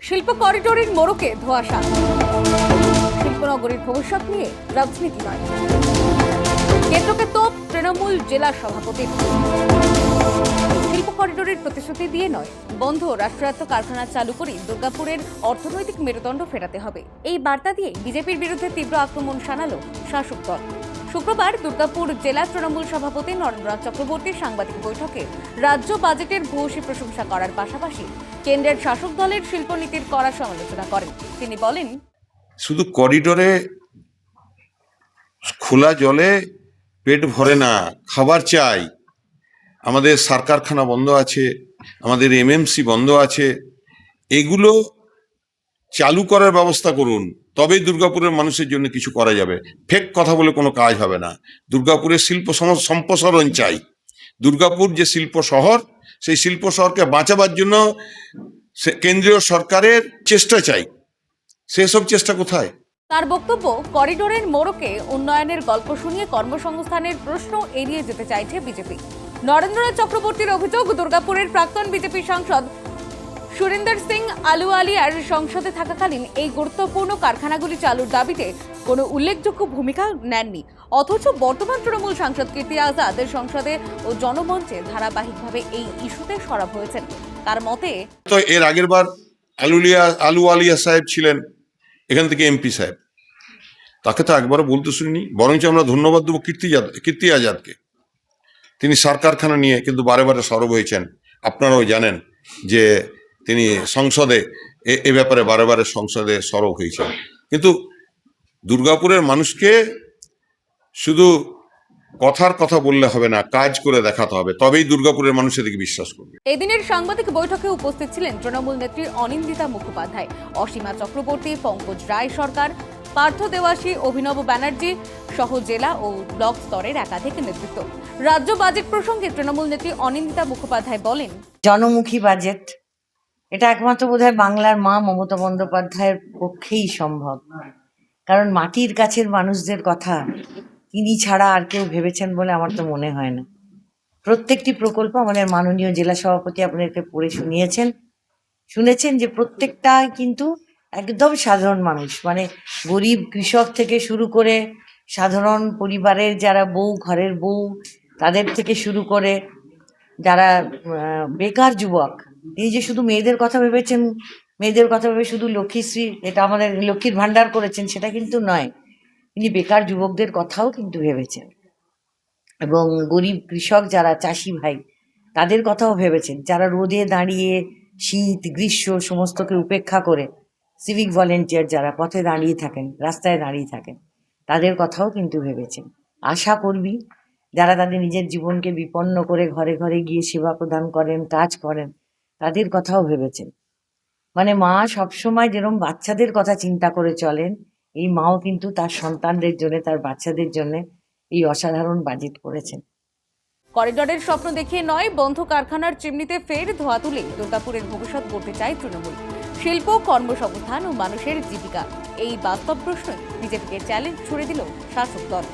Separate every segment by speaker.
Speaker 1: শিল্প করিডোরের মোড়কে ধোঁয়াশা। শিল্পনগরীর ভবিষ্যৎ নিয়ে রাজনীতি নয়, কেন্দ্রকে তোপ তৃণমূল জেলা সভাপতির। শিল্প করিডোরের প্রতিশ্রুতি দিয়ে নয়, বন্ধ রাষ্ট্রায়ত্ত কারখানা চালু করে দুর্গাপুরের অর্থনৈতিক মেরুদণ্ড ফেরাতে হবে, এই বার্তা দিয়ে বিজেপির বিরুদ্ধে তীব্র আক্রমণ শানালো শাসক দল। শুক্রবার দুর্গাপুর জেলা তৃণমূল সভাপতি নরেন্দ্রনাথ চক্রবর্তীর সাংবাদিক বৈঠকে রাজ্য বাজেটের ভূয়সী প্রশংসা করার পাশাপাশি কেন্দ্রের শাসক দলের শিল্পনীতির কড়া সমালোচনা করেন। তিনি বলেন,
Speaker 2: শুধু করিডোরে খোলা জলে পেট ভরে না, খাবার চাই। আমাদের সার কারখানা বন্ধ আছে, আমাদের এমএমসি বন্ধ আছে, এগুলো চালু করার ব্যবস্থা করুন, তবেই দুর্গাপুরের মানুষের জন্য কিছু করা যাবে। ফেক কথা বলে কোনো কাজ হবে না। দুর্গাপুরের শিল্প সম্প্রসারণ চাই। দুর্গাপুর যে শিল্প শহর, সেই শিল্প শহরকে বাঁচাবার জন্য কেন্দ্রীয় সরকারের চেষ্টা চাই। সেসব চেষ্টা কোথায়?
Speaker 1: তার বক্তব্য, করিডোরের মোড়কে উন্নয়নের গল্প শুনিয়ে কর্মসংস্থানের প্রশ্ন এড়িয়ে যেতে চাইছে বিজেপি। নরেন্দ্রনাথ চক্রবর্তীর অভিযোগ, দুর্গাপুরের প্রাক্তন বিজেপি সাংসদ সুরিন্দর সিং আলুওয়ালিয়ার সংসদে থাকাকালীন এই গুরুত্বপূর্ণ কারখানাগুলি চালুর দাবিতে কোনো উল্লেখযোগ্য ভূমিকা নেননি, অথচ বর্তমান তৃণমূল সাংসদ কীর্তি আজাদ সংসদে ও জনমঞ্চে ধারাবাহিকভাবে এই ইস্যুতে সরব হয়েছেন। তার মতে,
Speaker 2: তো এর আগের বার আলুওয়ালিয়া সাহেব ছিলেন এখান থেকে এমপি সাহেব, তাকে তো একবারও বলতে শুনিনি। বরঞ্চ আমরা ধন্যবাদ দেবো কীর্তি আজাদকে। তিনি সার কারখানা নিয়ে কিন্তু বারে বারে সরব হয়েছেন। আপনারাও জানেন যে তিনি সংসদে এ ব্যাপারে বারে বারে সংসদে সরব হয়েছেন। কিন্তু দুর্গাপুরের মানুষকে শুধু কথার কথা বললে হবে না, কাজ করে দেখাতে হবে, তবেই দুর্গাপুরের মানুষ এদিকে বিশ্বাস করবে।
Speaker 1: এদিনের সাংবাদিক বৈঠকে উপস্থিত ছিলেন তৃণমূল নেত্রী অনিন্দিতা মুখোপাধ্যায়, অসীমা চক্রবর্তী, পঙ্কজ রায় সরকার, পার্থ দেওয়াসী, অভিনব ব্যানার্জি সহ জেলা ও ব্লক স্তরের একাধিক নেতৃত্ব। রাজ্য বাজেট প্রসঙ্গে তৃণমূল নেত্রী অনিন্দিতা মুখোপাধ্যায় বলেন,
Speaker 3: জনমুখী বাজেট, এটা একমাত্র বোধহয় বাংলার মা মমতা বন্দ্যোপাধ্যায়ের পক্ষেই সম্ভব। কারণ মাটির কাছের মানুষদের কথা তিনি ছাড়া আর কেউ ভেবেছেন বলে আমার তো মনে হয় না। প্রত্যেকটি প্রকল্প আমাদের মাননীয় জেলা সভাপতি আপনাদেরকে পড়ে শুনেছেন যে প্রত্যেকটা কিন্তু একদম সাধারণ মানুষ, মানে গরিব কৃষক থেকে শুরু করে সাধারণ পরিবারের যারা বউ, ঘরের বউ, তাদের থেকে শুরু করে যারা বেকার যুবক, তিনি যে শুধু মেয়েদের কথা ভেবেছেন, মেয়েদের কথা ভেবে শুধু লক্ষ্মীশ্রী, এটা আমাদের লক্ষ্মীর ভাণ্ডার করেছেন, সেটা কিন্তু নয়। তিনি বেকার যুবকদের কথাও কিন্তু ভেবেছেন, এবং গরিব কৃষক যারা চাষি ভাই, তাদের কথাও ভেবেছেন, যারা রোদে দাঁড়িয়ে শীত গ্রীষ্ম সমস্তকে উপেক্ষা করে সিভিক ভলেন্টিয়ার যারা পথে দাঁড়িয়ে থাকেন, রাস্তায় দাঁড়িয়ে থাকেন, তাদের কথাও কিন্তু ভেবেছেন। আশা কর্মী যারা তাদের নিজের জীবনকে বিপন্ন করে ঘরে ঘরে গিয়ে সেবা প্রদান করেন, কাজ করেন, তাদের কথাও ভেবেছেন। মানে মা সবসময় যেরকম বাচ্চাদের কথা চিন্তা করে চলেন, এই মাও কিন্তু তার সন্তানদের জন্য, তার বাচ্চাদের জন্য এই অসাধারণ বাজেট করেছেন।
Speaker 1: করিডোরের স্বপ্ন দেখিয়ে নয়, বন্ধ কারখানার চিমনিতে ফের ধোঁয়া তুলে দুর্গাপুরের ভবিষ্যৎ গড়তে চায় তৃণমূল। শিল্প, কর্মসংস্থান ও মানুষের জীবিকা, এই বাস্তব প্রশ্নে বিজেপিকে চ্যালেঞ্জ ছুড়ে দিল শাসক দল।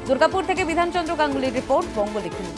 Speaker 1: দুর্গাপুর থেকে বিধানচন্দ্র গাঙ্গুলির রিপোর্ট, বঙ্গলিখনী।